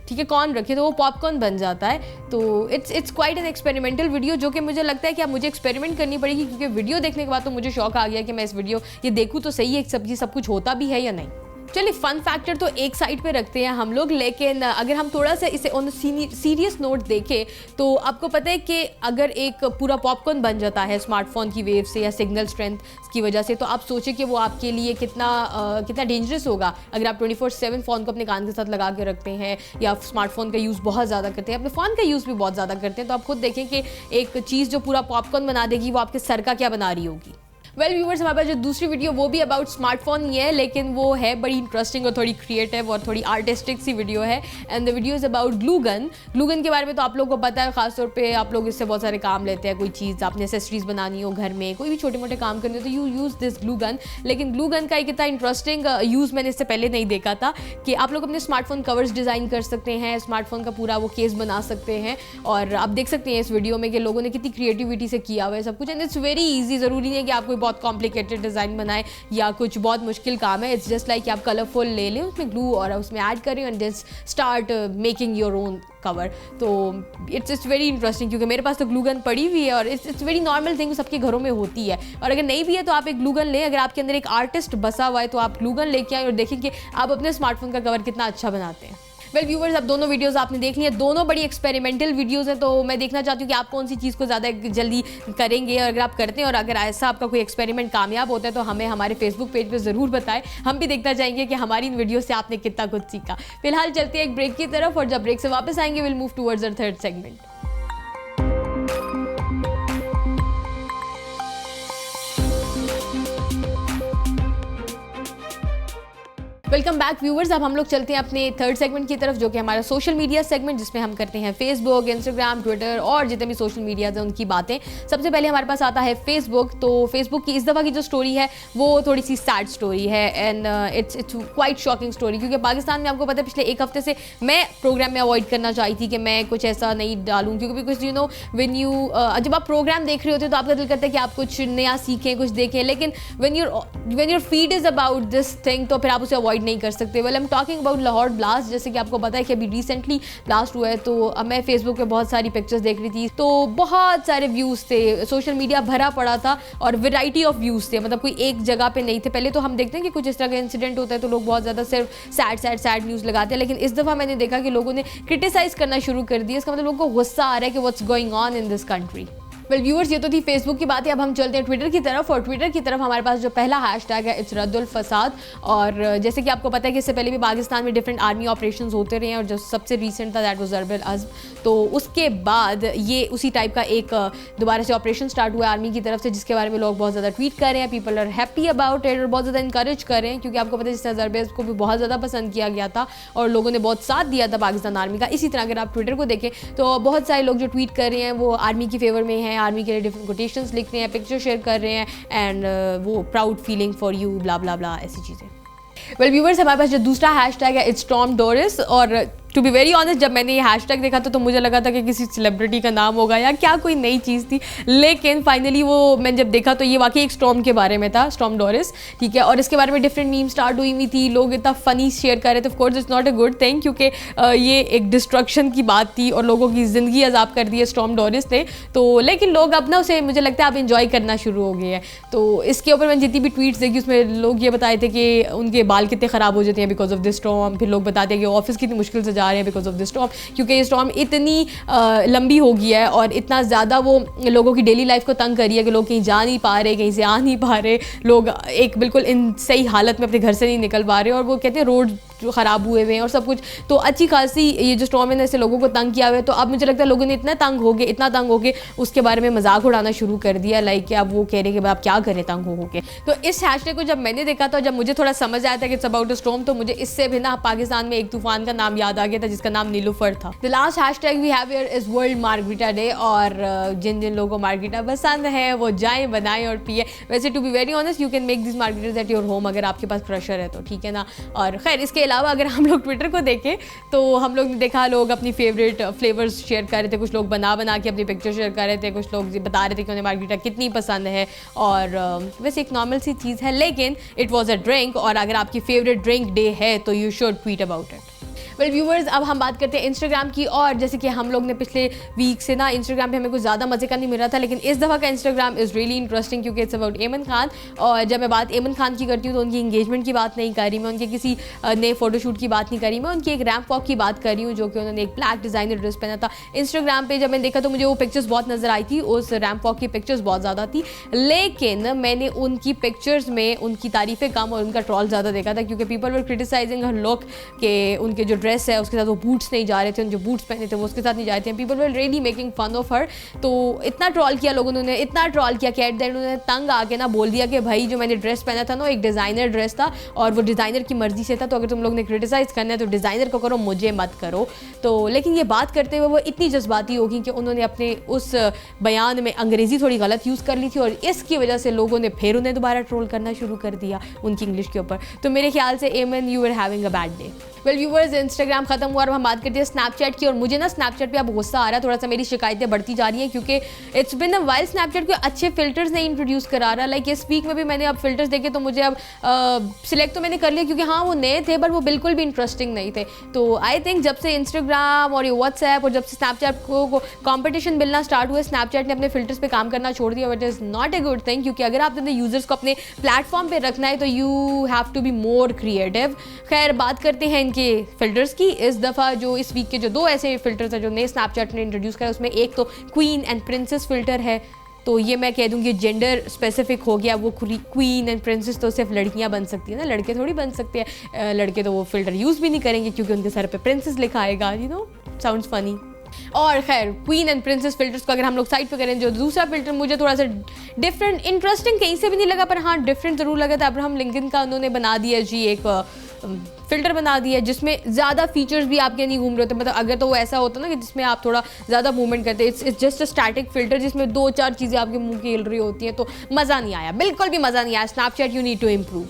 ठीक है, कॉर्न रखें तो वो पॉपकॉर्न बन जाता है। तो it's quite an experimental video, जो कि मुझे लगता है कि अब मुझे एक्सपेरिमेंट करनी पड़ेगी, क्योंकि वीडियो देखने के बाद तो मुझे शौक आ गया कि मैं इस वीडियो ये देखूँ तो सही है सब कुछ होता भी है या नहीं। चलिए फन फैक्टर तो एक साइड पे रखते हैं हम लोग, लेकिन अगर हम थोड़ा सा इसे ऑन सीरियस नोट देखें तो आपको पता है कि अगर एक पूरा पॉपकॉर्न बन जाता है स्मार्टफोन की वेव से या सिग्नल स्ट्रेंथ की वजह से, तो आप सोचें कि वो आपके लिए कितना डेंजरस होगा अगर आप 24/7 फ़ोन को अपने कान के साथ लगा के रखते हैं या स्मार्टफोन का यूज़ बहुत ज़्यादा करते हैं, अपने फ़ोन का यूज़ भी बहुत ज़्यादा करते हैं। तो आप खुद देखें कि एक चीज़ जो पूरा पॉपकॉर्न बना देगी वो आपके सर का क्या बना रही होगी। वेल व्यूअर्स, हमारे पास जो दूसरी वीडियो वो भी अबाउट स्मार्टफोन ही है, लेकिन वो है बड़ी इंटरेस्टिंग और थोड़ी क्रिएटिव और थोड़ी आर्टिस्टिक सी वीडियो है, and the video is about glue gun. Glue gun के बारे में तो आप लोगों को पता है, खासतौर पे आप लोग इससे बहुत सारे काम लेते हैं, कोई चीज़ आपने एसेसरीज बनानी हो घर में, कोई भी छोटे मोटे काम करने हो तो you use this glue gun. लेकिन ग्लू गन का एक इतना इंटरेस्टिंग यूज़ मैंने इससे पहले नहीं देखा था कि आप लोग अपने स्मार्टफोन कवर्स डिज़ाइन कर सकते हैं, स्मार्टफोन का पूरा वो केस बना सकते हैं, और आप देख सकते हैं इस वीडियो में कि लोगों ने कितनी क्रिएटिविटी से किया हुआ है सब कुछ, एंड इट्स वेरी ईजी। ज़रूरी नहीं है कि आप कोई बहुत कॉम्प्लिकेटेड डिज़ाइन बनाए या कुछ बहुत मुश्किल काम है, इट्स जस्ट लाइक कि आप कलरफुल ले लें उसमें ग्लू और उसमें ऐड करें and just start making your own cover. तो इट्स वेरी इंटरेस्टिंग, क्योंकि मेरे पास तो ग्लू गन पड़ी हुई है और इट्स वेरी नॉर्मल थिंग, सबके घरों में होती है। और अगर नहीं भी है तो आप एक ग्लू गन लें, अगर आपके अंदर एक आर्टिस्ट बसा हुआ है तो आप ग्लू गन लेके आए और देखें कि आप अपने स्मार्टफोन का कवर कितना अच्छा बनाते हैं। वेल व्यूअर्स, अब दोनों वीडियोस आपने देख ली हैं, दोनों बड़ी एक्सपेरिमेंटल वीडियोस हैं, तो मैं देखना चाहती हूँ कि आप कौन सी चीज़ को ज़्यादा जल्दी करेंगे, और अगर आप करते हैं और अगर ऐसा आपका कोई एक्सपेरिमेंट कामयाब होता है तो हमें हमारे फेसबुक पेज पे ज़रूर बताएं, हम भी देखना चाहेंगे कि हमारी इन वीडियो से आपने कितना कुछ सीखा। फिलहाल चलते हैं एक ब्रेक की तरफ, और जब ब्रेक से वापस आएंगे will move towards our third segment. Welcome back viewers, अब हम लोग चलते हैं अपने थर्ड सेगमेंट की तरफ, जो कि हमारा सोशल मीडिया सेगमेंट, जिसमें हम करते हैं फेसबुक, इंस्टाग्राम, ट्विटर और जितने भी सोशल मीडिया हैं उनकी बातें। सबसे पहले हमारे पास आता है फेसबुक। तो फेसबुक की इस दफ़ा की जो स्टोरी है वो थोड़ी सी सैड स्टोरी है, and it's quite shocking story, क्योंकि पाकिस्तान में आपको पता है पिछले एक हफ्ते से मैं प्रोग्राम में अवॉइड करना चाही थी कि मैं कुछ ऐसा नहीं डालूँ, क्योंकि because you know when you जब आप प्रोग्राम देख रहे होते हो तो आपका दिल करता है कि आप कुछ नया सीखें, कुछ देखें, लेकिन when your feed is about this thing तो फिर आप उसे अवॉइड नहीं कर सकते। Well I am talking about Lahore blast, जैसे कि आपको पता है कि अभी रिसेंटली ब्लास्ट हुआ है, तो मैं फेसबुक पे बहुत सारी पिक्चर्स देख रही थी, तो बहुत सारे व्यूज़ थे, सोशल मीडिया भरा पड़ा था और वैरायटी ऑफ व्यूज़ थे, मतलब कोई एक जगह पे नहीं थे। पहले तो हम देखते हैं कि कुछ इस तरह का इंसिडेंट होता है तो लोग बहुत ज़्यादा सिर्फ सैड न्यूज़ लगाते हैं, लेकिन इस दफ़ा मैंने देखा कि लोगों ने क्रिटिसाइज़ करना शुरू कर दिया। इसका मतलब लोगों को गुस्सा आ रहा है कि what's going on in this country. Well viewers, ये तो थी फेसबुक की बात है, अब हम चलते हैं ट्विटर की तरफ, और ट्विटर की तरफ हमारे पास जो पहला हैशटैग है इट्स रद्दुल फसाद। और जैसे कि आपको पता है कि इससे पहले भी पाकिस्तान में डिफरेंट आर्मी ऑपरेशंस होते रहे हैं, और जो सबसे रिसेंट था दैट वाज ज़रबुल अज़्म। तो उसके बाद ये उसी टाइप का एक दोबारा से ऑपरेशन स्टार्ट हुआ है आर्मी की तरफ से, जिसके बारे में लोग बहुत ज़्यादा ट्वीट कर रहे हैं, people are happy about it, और बहुत ज़्यादा इंकरेज कर रहे हैं, क्योंकि आपको पता है जिस तरह ज़रबुल अज़्म को भी बहुत ज़्यादा पसंद किया गया था और लोगों ने बहुत साथ दिया था पाकिस्तान आर्मी का। इसी तरह अगर आप ट्विटर को देखें तो बहुत सारे लोग जो ट्वीट कर रहे हैं वो आर्मी की फेवर में हैं, आर्मी के लिए डिफरेंट कोटेशंस लिख रहे हैं, पिक्चर शेयर कर रहे हैं, एंड वो प्राउड फीलिंग फॉर यू ब्ला ब्ला ब्ला ऐसी चीज़ें। वेल व्यूअर्स, हमारे पास जो दूसरा हैशटैग है इट्स टॉम डोरिस, और टू बी वेरी ऑनेस्ट जब मैंने ये हैशटैग देखा तो मुझे लगा था कि किसी सेलिब्रिटी का नाम होगा या क्या कोई नई चीज़ थी, लेकिन फाइनली वो मैंने जब देखा तो ये वाकई एक स्टॉर्म के बारे में था, स्टॉर्म डॉरिस, ठीक है। और इसके बारे में डिफरेंट मीम स्टार्ट हुई हुई थी, लोग इतना फनी शेयर कर रहे थे। Of course it's not a good thing क्योंकि ये एक डिस्ट्रक्शन की बात थी और लोगों की ज़िंदगी अजाब कर दी है स्टॉर्म डॉरिस ने। तो लेकिन लोग अब ना उसे मुझे लगता है अब इंजॉय करना शुरू हो गए हैं। तो इसके ऊपर मैंने जितनी भी ट्वीट्स देखी उसमें लोग ये बताए थे कि उनके बाल कितने ख़राब हो जाते हैं बिकॉज ऑफ दिस स्टॉर्म। फिर लोग बताते हैं कि ऑफिस कितनी मुश्किल से जा रहे हैं बिकॉज ऑफ दिस स्टॉर्म, क्योंकि ये स्टॉर्म इतनी लंबी हो गई है और इतना ज़्यादा वो लोगों की डेली लाइफ को तंग करी है कि लोग कहीं जा नहीं पा रहे, कहीं से आ नहीं पा रहे, लोग एक बिल्कुल इन सही हालत में अपने घर से नहीं निकल पा रहे और वो कहते हैं रोड जो ख़राब हुए हुए हैं और सब कुछ। तो अच्छी खासी ये जो स्टॉर्म है ऐसे लोगों को तंग किया हुआ है। तो अब मुझे लगता है लोगों ने इतना तंग हो गए उसके बारे में मजाक उड़ाना शुरू कर दिया, लाइक कि अब वो कह रहे हैं कि आप क्या करें तंग हो के। तो इस हैशटैग को जब मैंने देखा तो जब मुझे थोड़ा समझ आया था कि इट्स अबाउट अ स्टॉर्म, तो मुझे इससे भी ना पाकिस्तान में एक तूफान का नाम याद आ गया था जिसका नाम नीलूफर था। The last hashtag we have here is world margarita day, और जिन जिन लोगों को मार्गरीटा पसंद है वो जाएं बनाएं और पिए। वैसे to be very honest you can make this margaritas at your home अगर आपके पास क्रशर है तो, ठीक है ना। और खैर इसके अलावा अगर हम लोग ट्विटर को देखें तो हम लोग ने देखा लोग अपनी फेवरेट फ्लेवर्स शेयर कर रहे थे, कुछ लोग बना के अपनी पिक्चर शेयर कर रहे थे, कुछ लोग बता रहे थे कि उन्हें मार्गरीटा कितनी पसंद है। और वैसे एक नॉर्मल सी चीज़ है लेकिन इट वॉज अ ड्रिंक, और अगर आपकी फेवरेट ड्रिंक डे है तो you should tweet about it. Well viewers अब हम बात करते हैं इंस्टाग्राम की, और जैसे कि हम लोग ने पिछले वीक से ना इंस्टाग्राम पे हमें कुछ ज़्यादा मज़े का नहीं मिल रहा था, लेकिन इस दफ़ा का इंस्टाग्राम इज़ रियली इंटरेस्टिंग क्योंकि इट्स अबाउट एमन खान। और जब मैं बात एमन खान की करती हूँ तो उनकी इंगेजमेंट की बात नहीं कर रही मैं, उनके किसी नए फोटोशूट की बात नहीं कर रही मैं, उनकी एक रैम्प वॉक की बात कर रही हूँ जो कि उन्होंने एक ब्लैक डिज़ाइनर ड्रेस पहना था। इंस्टाग्राम पर जब मैंने देखा तो मुझे वो पिक्चर्स बहुत नज़र आई थी, उस रैम्प वॉक की पिक्चर्स बहुत ज़्यादा थी, लेकिन मैंने उनकी पिक्चर्स में उनकी तारीफ़ें कम और उनका ट्रॉल ज़्यादा देखा था क्योंकि people were criticising her look के उनके जो ड्रेस है उसके साथ वो बूट्स नहीं जा रहे थे, जो बूट्स पहने थे वो उसके साथ नहीं जा रहे थे। People were really making fun of her. तो इतना ट्रॉल किया लोगों ने, इतना ट्रॉल किया कि एट द एंड उन्होंने तंग आके ना बोल दिया कि भाई जो मैंने ड्रेस पहना था ना एक डिज़ाइनर ड्रेस था और वो डिज़ाइनर की मर्जी से था, तो अगर तुम लोग ने क्रिटिसाइज़ करना है तो डिज़ाइनर को करो, मुझे मत करो। तो लेकिन ये बात करते हुए वो इतनी जज्बाती होगी कि उन्होंने अपने उस बयान में अंग्रेज़ी थोड़ी गलत यूज़ कर ली थी और इसकी वजह से लोगों ने फिर उन्हें दोबारा ट्रोल करना शुरू कर दिया उनकी इंग्लिश के ऊपर। तो मेरे ख्याल से Aiman you are having a bad day. Well viewers Instagram खत्म हुआ और हम बात करते हैं स्नैपचैट की, और मुझे ना स्नैपचैट पे अब गुस्सा आ रहा है, थोड़ा सा मेरी शिकायतें बढ़ती जा रही हैं क्योंकि it's been a while Snapchat को अच्छे फिल्टर्स नहीं इंट्रोड्यूस करा रहा। लाइक इस वीक में भी मैंने अब फिल्टर्स देखे तो मुझे अब सिलेक्ट तो मैंने कर लिया क्योंकि हाँ वो नए थे बट वो बिल्कुल भी इंटरेस्टिंग नहीं थे। तो आई थिंक जब से इंस्टाग्राम और ये व्हाट्सएप और जब से स्नैपचैट को कॉम्पिटिशन मिलना स्टार्ट हुआ, स्नैपचैट ने अपने फिल्टर्स पे काम करना छोड़ दिया, but is not a good thing क्योंकि अगर आपने अपने यूजर्स को अपने प्लेटफॉर्म पे रखना है तो you have to be more creative. खैर बात करते हैं इनके फिल्टर्स की। इस दफ़ा जो इस वीक के जो दो ऐसे फिल्टर्स हैं जो नए स्नैपचैट ने इंट्रोड्यूस करा, उसमें एक तो क्वीन एंड प्रिंसेस फिल्टर है। तो ये मैं कह दूँगी जेंडर स्पेसिफिक हो गया, वो क्वीन एंड प्रिंसेस तो सिर्फ लड़कियां बन सकती हैं ना, लड़के थोड़ी बन सकते हैं। लड़के तो वो फिल्टर यूज़ भी नहीं करेंगे क्योंकि उनके सर पे प्रिंसेस लिखा आएगा, यू नो, साउंड्स फनी। और खैर क्वीन एंड प्रिंसेस फिल्टर्स को अगर हम लोग साइड पे करें, जो दूसरा फिल्टर मुझे थोड़ा सा डिफरेंट इंटरेस्टिंग कहीं से भी नहीं लगा, पर हाँ डिफरेंट ज़रूर लगा था। अब्राहम लिंकन का उन्होंने बना दिया जी एक फ़िल्टर बना दिया जिसमें ज़्यादा फीचर्स भी आपके नहीं घूम रहे होते। मतलब अगर तो वो ऐसा होता ना कि जिसमें आप थोड़ा ज़्यादा मूवमेंट करते हैं, it's just a static filter जिसमें दो चार चीज़ें आपके मुंह की हिल रही होती हैं, तो मज़ा नहीं आया, बिल्कुल भी मज़ा नहीं आया। Snapchat you need to improve.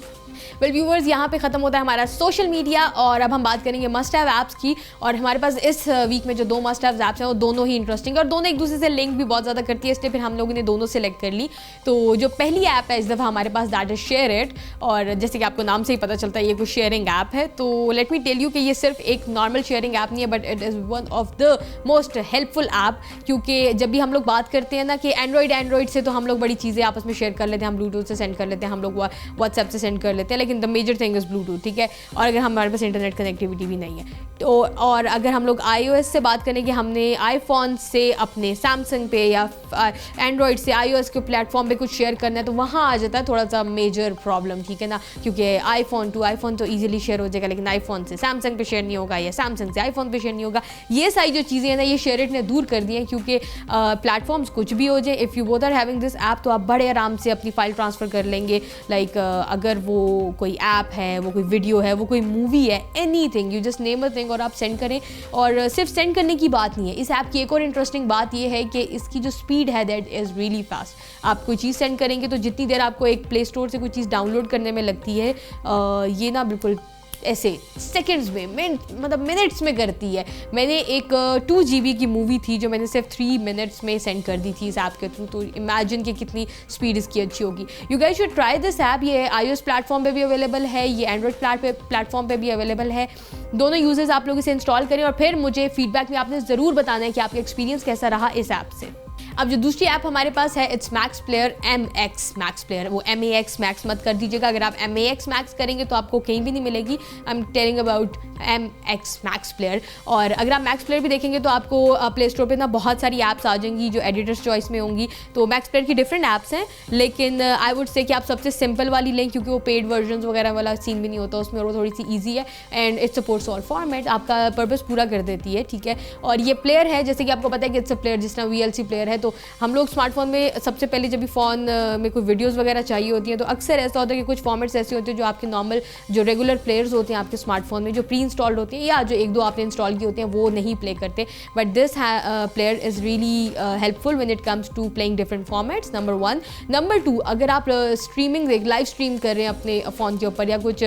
Well viewers यहाँ पे ख़त्म होता है हमारा सोशल मीडिया, और अब हम बात करेंगे मस्ट हैव ऐप्स की। और हमारे पास इस वीक में जो दो मस्ट हैव ऐप्स हैं वो दोनों ही इंटरेस्टिंग और दोनों एक दूसरे से लिंक भी बहुत ज़्यादा करती है, इसलिए फिर हम लोगों ने दोनों सेलेक्ट कर ली। तो जो पहली ऐप है इस दफ़ा हमारे पास दैट इज़ शेयर इट, और जैसे कि आपको नाम से ही पता चलता है ये कुछ शेयरिंग ऐप है। तो लेट मी टेल यू कि ये सिर्फ एक नॉर्मल शेयरिंग ऐप नहीं है, but it is one of the most helpful app, क्योंकि जब भी हम लोग बात करते हैं ना कि एंड्रॉइड से तो हम लोग बड़ी चीज़ें आपस में शेयर कर लेते हैं, हम ब्लूटूथ से सेंड कर लेते हैं, हम लोग व्हाट्सएप से सेंड कर लेते हैं, लेकिन the major thing is Bluetooth, ठीक है। और अगर हमारे पास इंटरनेट कनेक्टिविटी भी नहीं है तो, और अगर हम लोग iOS से बात करें कि हमने आईफोन से अपने सैमसंग पे या एंड्रॉइड से iOS के प्लेटफॉर्म पे कुछ शेयर करना है तो वहाँ आ जाता है थोड़ा सा मेजर प्रॉब्लम, ठीक है ना, क्योंकि आईफोन टू आईफोन तो ईजिली शेयर हो जाएगा, लेकिन आईफोन से सैमसंग पे शेयर नहीं होगा या सैमसंग से आईफोन पे शेयर नहीं होगा। ये सारी जो चीज़ें हैं ना ये शेयर इट ने दूर कर दी हैं, क्योंकि प्लेटफॉर्म्स कुछ भी हो जाए, if you both are having this app तो आप बड़े आराम से अपनी फाइल ट्रांसफ़र कर लेंगे। लाइक अगर वो कोई ऐप है, वो कोई वीडियो है, वो कोई मूवी है, anything, you just name a thing और आप सेंड करें। और सिर्फ सेंड करने की बात नहीं है, इस ऐप की एक और इंटरेस्टिंग बात ये है कि इसकी जो स्पीड है दैट इज़ रियली फास्ट। आप कोई चीज़ सेंड करेंगे तो जितनी देर आपको एक प्ले स्टोर से कोई चीज़ डाउनलोड करने में लगती है ये ना बिल्कुल ऐसे सेकंड्स में मतलब मिनट्स में करती है। मैंने एक 2 GB की मूवी थी जो मैंने सिर्फ 3 मिनट्स में सेंड कर दी थी इस ऐप के थ्रू, तो इमेजिन कि कितनी स्पीड इसकी अच्छी होगी। You guys should try this app. ये iOS प्लेटफॉर्म पे भी अवेलेबल है, ये एंड्रॉइड प्लेटफॉर्म पे भी अवेलेबल है। दोनों यूजर्स आप लोग इसे इंस्टॉल करें और फिर मुझे फीडबैक में आपने ज़रूर बताना है कि आपका एक्सपीरियंस कैसा रहा इस ऐप से। अब जो दूसरी ऐप हमारे पास है it's max player, MX max player. वो MAX मैक्स मत कर दीजिएगा, अगर आप MAX मैक्स करेंगे तो आपको कहीं भी नहीं मिलेगी। I am telling about MX max player. और अगर आप मैक्स प्लेयर भी देखेंगे तो आपको प्ले स्टोर पे ना बहुत सारी ऐप्स आ जाएंगी जो एडिटर्स चॉइस में होंगी। तो मैक्स प्लेयर की डिफरेंट ऐप्स हैं, लेकिन आई वुड से कि आप सबसे सिंपल वाली लें क्योंकि वो पेड वर्जन वगैरह वाला सीन भी नहीं होता उसमें, और वो थोड़ी सी ईजी है and it's supports all format, आपका पर्पस पूरा कर देती है, ठीक है। और ये प्लेयर है, जैसे कि आपको पता है कि इट्स अ प्लेयर, जिस तरह VLC प्लेयर है। तो हम लोग स्मार्टफोन में सबसे पहले जब भी फ़ोन में कोई वीडियोस वगैरह चाहिए होती हैं तो अक्सर ऐसा होता है कि कुछ फॉर्मेट्स ऐसे होते हैं जो आपके नॉर्मल जो रेगुलर प्लेयर्स होते हैं आपके स्मार्टफोन में जो प्री इंस्टॉल्ड होते हैं या जो 1-2 आपने इंस्टॉल किए होते हैं वो नहीं प्ले करते। But this player is really helpful when it comes to playing different formats, number 1। Number 2, अगर आप स्ट्रीमिंग लाइव स्ट्रीम कर रहे हैं अपने फ़ोन के ऊपर या कुछ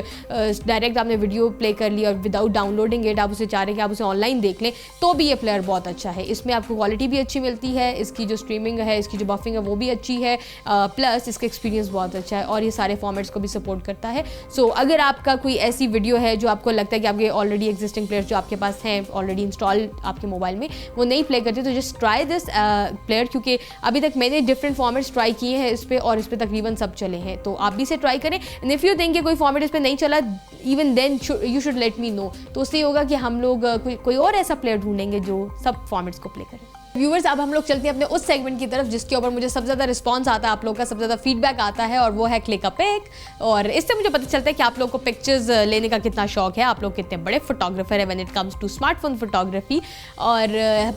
डायरेक्ट आपने वीडियो प्ले कर लिया और विदाउट डाउनलोडिंग इट आप उसे चाह रहे हैं कि आप उसे ऑनलाइन देख लें, तो भी ये प्लेयर बहुत अच्छा है। इसमें आपको क्वालिटी भी अच्छी मिलती है, इसकी जो स्ट्रीमिंग है, इसकी जो बफिंग है वो भी अच्छी है, प्लस इसका एक्सपीरियंस बहुत अच्छा है और ये सारे फॉर्मेट्स को भी सपोर्ट करता है। सो अगर आपका कोई ऐसी वीडियो है जो आपको लगता है कि आपके ऑलरेडी एग्जिस्टिंग प्लेयर्स जो आपके पास हैं ऑलरेडी इंस्टॉल आपके मोबाइल में वो नहीं प्ले करते, तो जस्ट ट्राई दिस प्लेयर, क्योंकि अभी तक मैंने डिफरेंट फॉर्मेट्स ट्राई किए हैं इस पर और इस पर तकरीबन सब चले हैं, तो आप भी इसे ट्राई करें। एंड इफ़ यू थिंक कि कोई फॉर्मेट इस पर नहीं चला, even then you should let me know, तो उससे होगा कि हम लोग कोई और ऐसा प्लेयर ढूंढेंगे जो सब फॉर्मेट्स को प्ले करे। व्यूवर्स, अब हम लोग चलते हैं अपने उस सेगमेंट की तरफ जिसके ऊपर मुझे सबसे ज़्यादा रिस्पांस आता है, आप लोग का सबसे ज़्यादा फीडबैक आता है, और वो है क्लिक अ पिक। और इससे मुझे पता चलता है कि आप लोग को पिक्चर्स लेने का कितना शौक है, आप लोग कितने बड़े फोटोग्राफर है when it comes to smartphone photography. और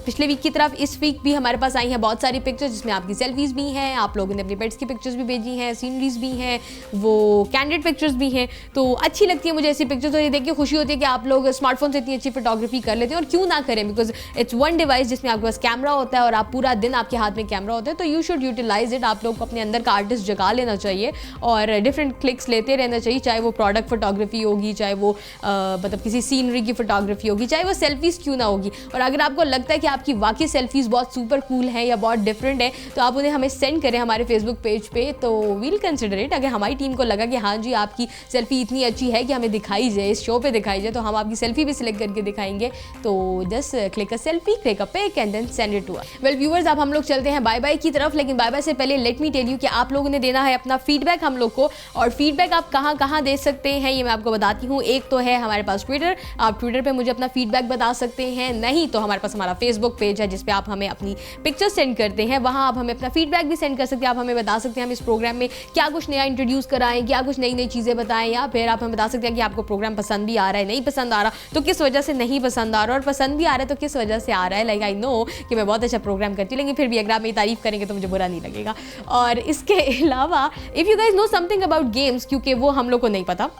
पिछले वीक की तरफ इस वीक भी हमारे पास आई हैं बहुत सारी पिक्चर्स जिसमें आपकी सेल्फीज़ भी हैं, आप लोगों ने अपने पेट्स की पिक्चर्स भी भेजी हैं, सीनरीज भी हैं, वो कैंडिड पिक्चर्स भी हैं। तो अच्छी लगती है मुझे ऐसी पिक्चर्स, और ये देख के खुशी होती है कि आप लोग स्मार्टफोन से इतनी अच्छी फोटोग्राफी कर लेते हैं, और क्यों ना करें, बिकॉज इट्स वन डिवाइस जिसमें आपके पास कैमरा होता है और आप पूरा दिन आपके हाथ में कैमरा होता है, तो यू शुड यूटिलाइज इट। आप लोग को अपने अंदर का आर्टिस्ट जगा लेना चाहिए और डिफरेंट क्लिक्स लेते रहना चाहिए, चाहे वो प्रोडक्ट फोटोग्राफी होगी, चाहे वो मतलब किसी सीनरी की फोटोग्राफी होगी, चाहे वो सेल्फीज़ क्यों ना होगी। और अगर आपको लगता है कि आपकी वाकई सेल्फीज़ बहुत सुपर कूल हैं या बहुत डिफरेंट है, तो आप उन्हें हमें सेंड करें हमारे फेसबुक पेज पे, तो वील कंसिडर इट। अगर हमारी टीम को लगा कि हाँ जी आपकी सेल्फी इतनी अच्छी है कि हमें दिखाई जाए, इस शो पे दिखाई जाए, तो हम आपकी सेल्फी भी सिलेक्ट करके दिखाएंगे। तो just click a selfie, click a pic and then send it to us. Well viewers, अब हम लोग चलते हैं बाय बाय की तरफ, लेकिन बाय बाय से पहले लेट मी टेल यू कि आप लोगों ने देना है अपना फीडबैक हम लोग को, और फीडबैक आप कहाँ कहाँ दे सकते हैं ये मैं आपको बताती हूँ। एक तो है हमारे पास ट्विटर, आप ट्विटर पे मुझे अपना फीडबैक बता सकते हैं, नहीं तो हमारे पास हमारा फेसबुक पेज है जिसपे आप हमें अपनी पिक्चर सेंड करते हैं, वहाँ आप हमें अपना फीडबैक भी सेंड कर सकते हैं। आप हमें बता सकते हैं हम इस प्रोग्राम में क्या कुछ नया इंट्रोड्यूस कराएं, क्या कुछ नई नई चीज़ें बताएं, या फिर आप हमें बता सकते हैं कि आपको प्रोग्राम पसंद भी आ रहा है, नहीं पसंद आ रहा तो किस वजह से नहीं पसंद आ रहा, और पसंद भी आ रहा है तो किस वजह से आ रहा है। लाइक आई नो कि मैं बहुत अच्छा प्रोग्राम करती हूँ, लेकिन फिर भी अगर आप मेरी तारीफ करेंगे तो मुझे बुरा नहीं लगेगा। और इसके अलावा if you guys know something about games, क्योंकि वो हम लोग को नहीं पता,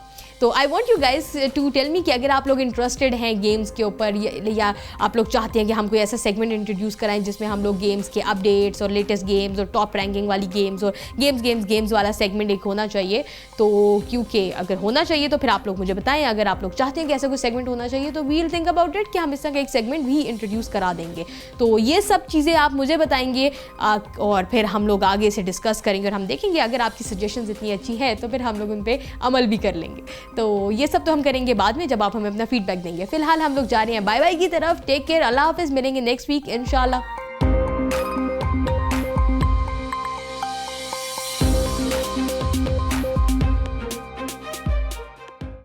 तो I want you guys to tell me कि अगर आप लोग इंटरेस्टेड हैं गेम्स के ऊपर, या आप लोग चाहते हैं कि हम कोई ऐसा सेगमेंट इंट्रोड्यूस कराएं जिसमें हम लोग गेम्स के अपडेट्स और लेटेस्ट गेम्स और टॉप रैंकिंग वाली गेम्स और गेम्स वाला सेगमेंट एक होना चाहिए, तो क्योंकि अगर होना चाहिए तो फिर आप लोग मुझे बताएं। अगर आप लोग चाहते हैं कि ऐसा कोई सेगमेंट होना चाहिए तो वील थिंक अबाउट इट कि हम इस तरह का एक सेगमेंट भी इंट्रोड्यूस करा देंगे। तो ये सब चीज़ें आप मुझे बताएंगे और फिर हम लोग आगे से डिस्कस करेंगे और हम देखेंगे अगर आपकी सजेशंस इतनी अच्छी है तो फिर हम लोग उन पर अमल भी कर लेंगे। तो ये सब तो हम करेंगे बाद में जब आप हमें अपना फीडबैक देंगे। फिलहाल हम लोग जा रहे हैं बाय बाय की तरफ। टेक केयर, अल्लाह हाफिज़, मिलेंगे नेक्स्ट वीक इंशाल्लाह।